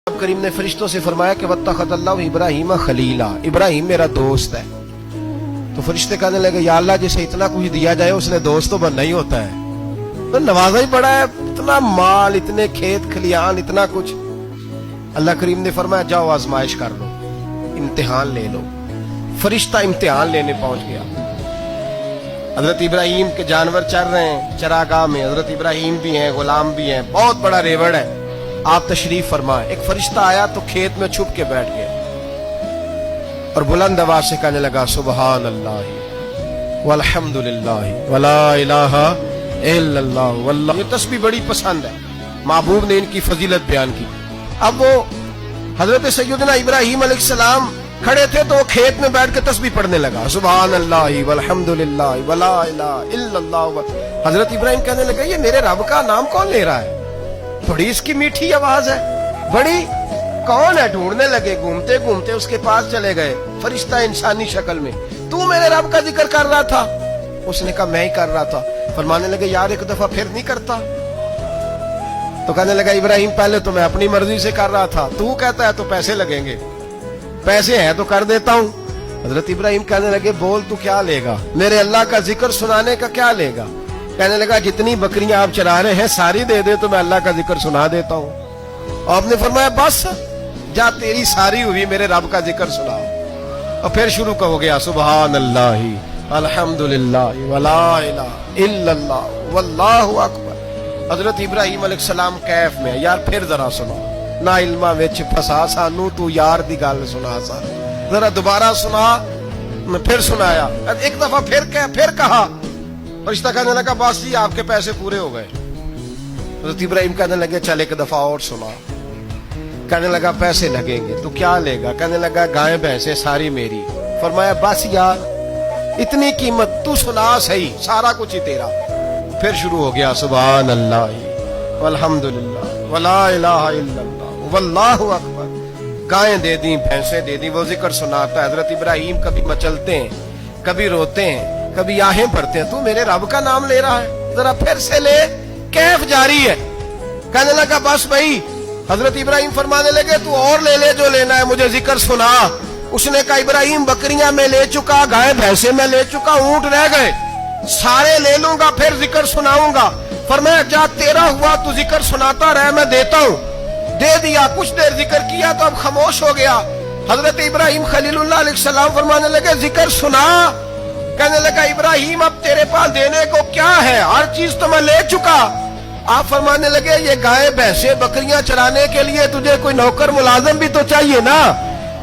اب کریم نے فرشتوں سے فرمایا کہ وَاتَّخَذَ اللَّهُ ابراہیم خلیلا، ابراہیم میرا دوست ہے۔ تو فرشتے کہنے لگے یا اللہ جسے اتنا کچھ دیا جائے اس نے دوست تو بننا ہی ہوتا ہے، تو نوازا ہی پڑا ہے، اتنا مال، اتنے کھیت کھلیان، اتنا کچھ۔ اللہ کریم نے فرمایا جاؤ آزمائش کر لو، امتحان لے لو۔ فرشتہ امتحان لینے پہنچ گیا۔ حضرت ابراہیم کے جانور چر رہے ہیں چراگاہ میں، حضرت ابراہیم بھی ہیں، غلام بھی ہیں، بہت بڑا ریوڑ ہے۔ آپ تشریف فرمائیں۔ ایک فرشتہ آیا تو کھیت میں چھپ کے بیٹھ گیا اور بلند آواز سے کہنے لگا سبحان اللہ والحمدللہ ولا الہ الا اللہ واللہ۔ یہ تسبیح بڑی پسند ہے، محبوب نے ان کی فضیلت بیان کی۔ اب وہ حضرت سیدنا ابراہیم علیہ السلام کھڑے تھے تو وہ کھیت میں بیٹھ کے تسبیح پڑھنے لگا سبحان اللہ والحمدللہ ولا الہ الا اللہ۔ حضرت ابراہیم کہنے لگا یہ میرے رب کا نام کون لے رہا ہے؟ بڑی اس کی میٹھی آواز ہے، بڑی کون ہے؟ ڈھونڈنے لگے، گھومتے گھومتے اس کے پاس چلے گئے، فرشتہ انسانی شکل میں۔ تو میرے رب کا ذکر کر رہا تھا؟ اس نے کہا میں ہی کر رہا تھا۔ فرمانے لگے یار ایک دفعہ پھر نہیں کرتا؟ تو کہنے لگا ابراہیم پہلے تو میں اپنی مرضی سے کر رہا تھا، تو کہتا ہے تو پیسے لگیں گے، پیسے ہیں تو کر دیتا ہوں۔ حضرت ابراہیم کہنے لگے بول تو کیا لے گا؟ میرے اللہ کا ذکر سنانے کا کیا لے گا؟ کہنے لگا جتنی بکریاں آپ چرا رہے ہیں ساری دے دے تو میں اللہ کا ذکر سنا دیتا ہوں۔ اور آپ نے فرمایا بس جا تیری ساری ہوئی، میرے رب کا ذکر سنا۔ اور پھر شروع ہو گیا سبحان اللہ الحمدللہ ولا الہ الا اللہ واللہ اکبر۔ حضرت ابراہیم علیہ السلام کیف میں یار پھر ذرا سنا، نا علمہ وچ پھسا سانو تو یار دی گل سنا سا، ذرا دوبارہ سنا۔ میں پھر سنایا، ایک دفعہ پھر کہا۔ فرشتہ کہنے لگا بس جی آپ کے پیسے پورے ہو گئے۔ حضرت ابراہیم کہنے لگے چل ایک دفعہ اور سنا۔ کہنے لگا پیسے لگیں گے، تو کیا لے گا؟ کہنے لگا گائیں بھینسیں ساری میری۔ فرمایا بس یار اتنی قیمت، تو سنا صحیح، سارا کچھ ہی تیرا۔ پھر شروع ہو گیا سبحان اللہ والحمدللہ ولا الہ الا اللہ واللہ اکبر۔ گائیں دے دیں، بھینسیں دے دیں، وہ ذکر سناتا ہے۔ حضرت ابراہیم کبھی مچلتے ہیں، کبھی روتے ہیں، کبھی آہیں پڑھتے ہیں، تو میرے رب کا نام لے رہا ہے، ذرا پھر سے لے۔ کیف جاری ہے۔ کہنے لگا بس بھائی۔ حضرت ابراہیم فرمانے لگے تو اور لے لے جو لینا ہے، مجھے ذکر سنا۔ اس نے کہا ابراہیم بکریاں میں لے چکا، گائے بھینسے میں لے چکا، اونٹ رہ گئے، سارے لے لوں گا پھر ذکر سناؤں گا۔ فرمایا جا تیرا ہوا تو ذکر سناتا رہ، میں دیتا ہوں۔ دے دیا، کچھ دیر ذکر کیا تو اب خاموش ہو گیا۔ حضرت ابراہیم خلیل اللہ علیہ السلام فرمانے لگے ذکر سنا۔ کہنے لگا ابراہیم اب تیرے پاس دینے کو کیا ہے؟ ہر چیز تو میں لے چکا۔ آپ فرمانے لگے یہ گائے بھینسیں بکریاں چرانے کے لیے تجھے کوئی نوکر ملازم بھی تو چاہیے نا،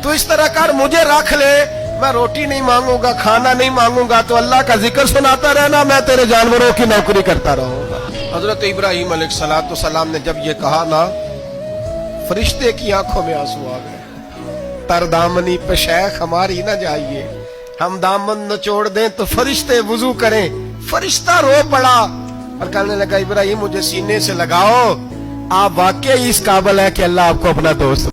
تو اس طرح کر مجھے رکھ لے، میں روٹی نہیں مانگوں گا، کھانا نہیں مانگوں گا، تو اللہ کا ذکر سناتا رہنا، میں تیرے جانوروں کی نوکری کرتا رہوں گا۔ حضرت ابراہیم علیہ السلام نے جب یہ کہا نا، فرشتے کی آنکھوں میں آنسو آ گئے۔ تر دامنی پہ شیخ ہماری نہ جائیے، ہم دامن نچوڑ دیں تو فرشتے وضو کریں۔ فرشتہ رو پڑا اور کہنے لگا ابراہیم مجھے سینے سے لگاؤ، آپ واقعی اس قابل ہے کہ اللہ آپ کو اپنا دوست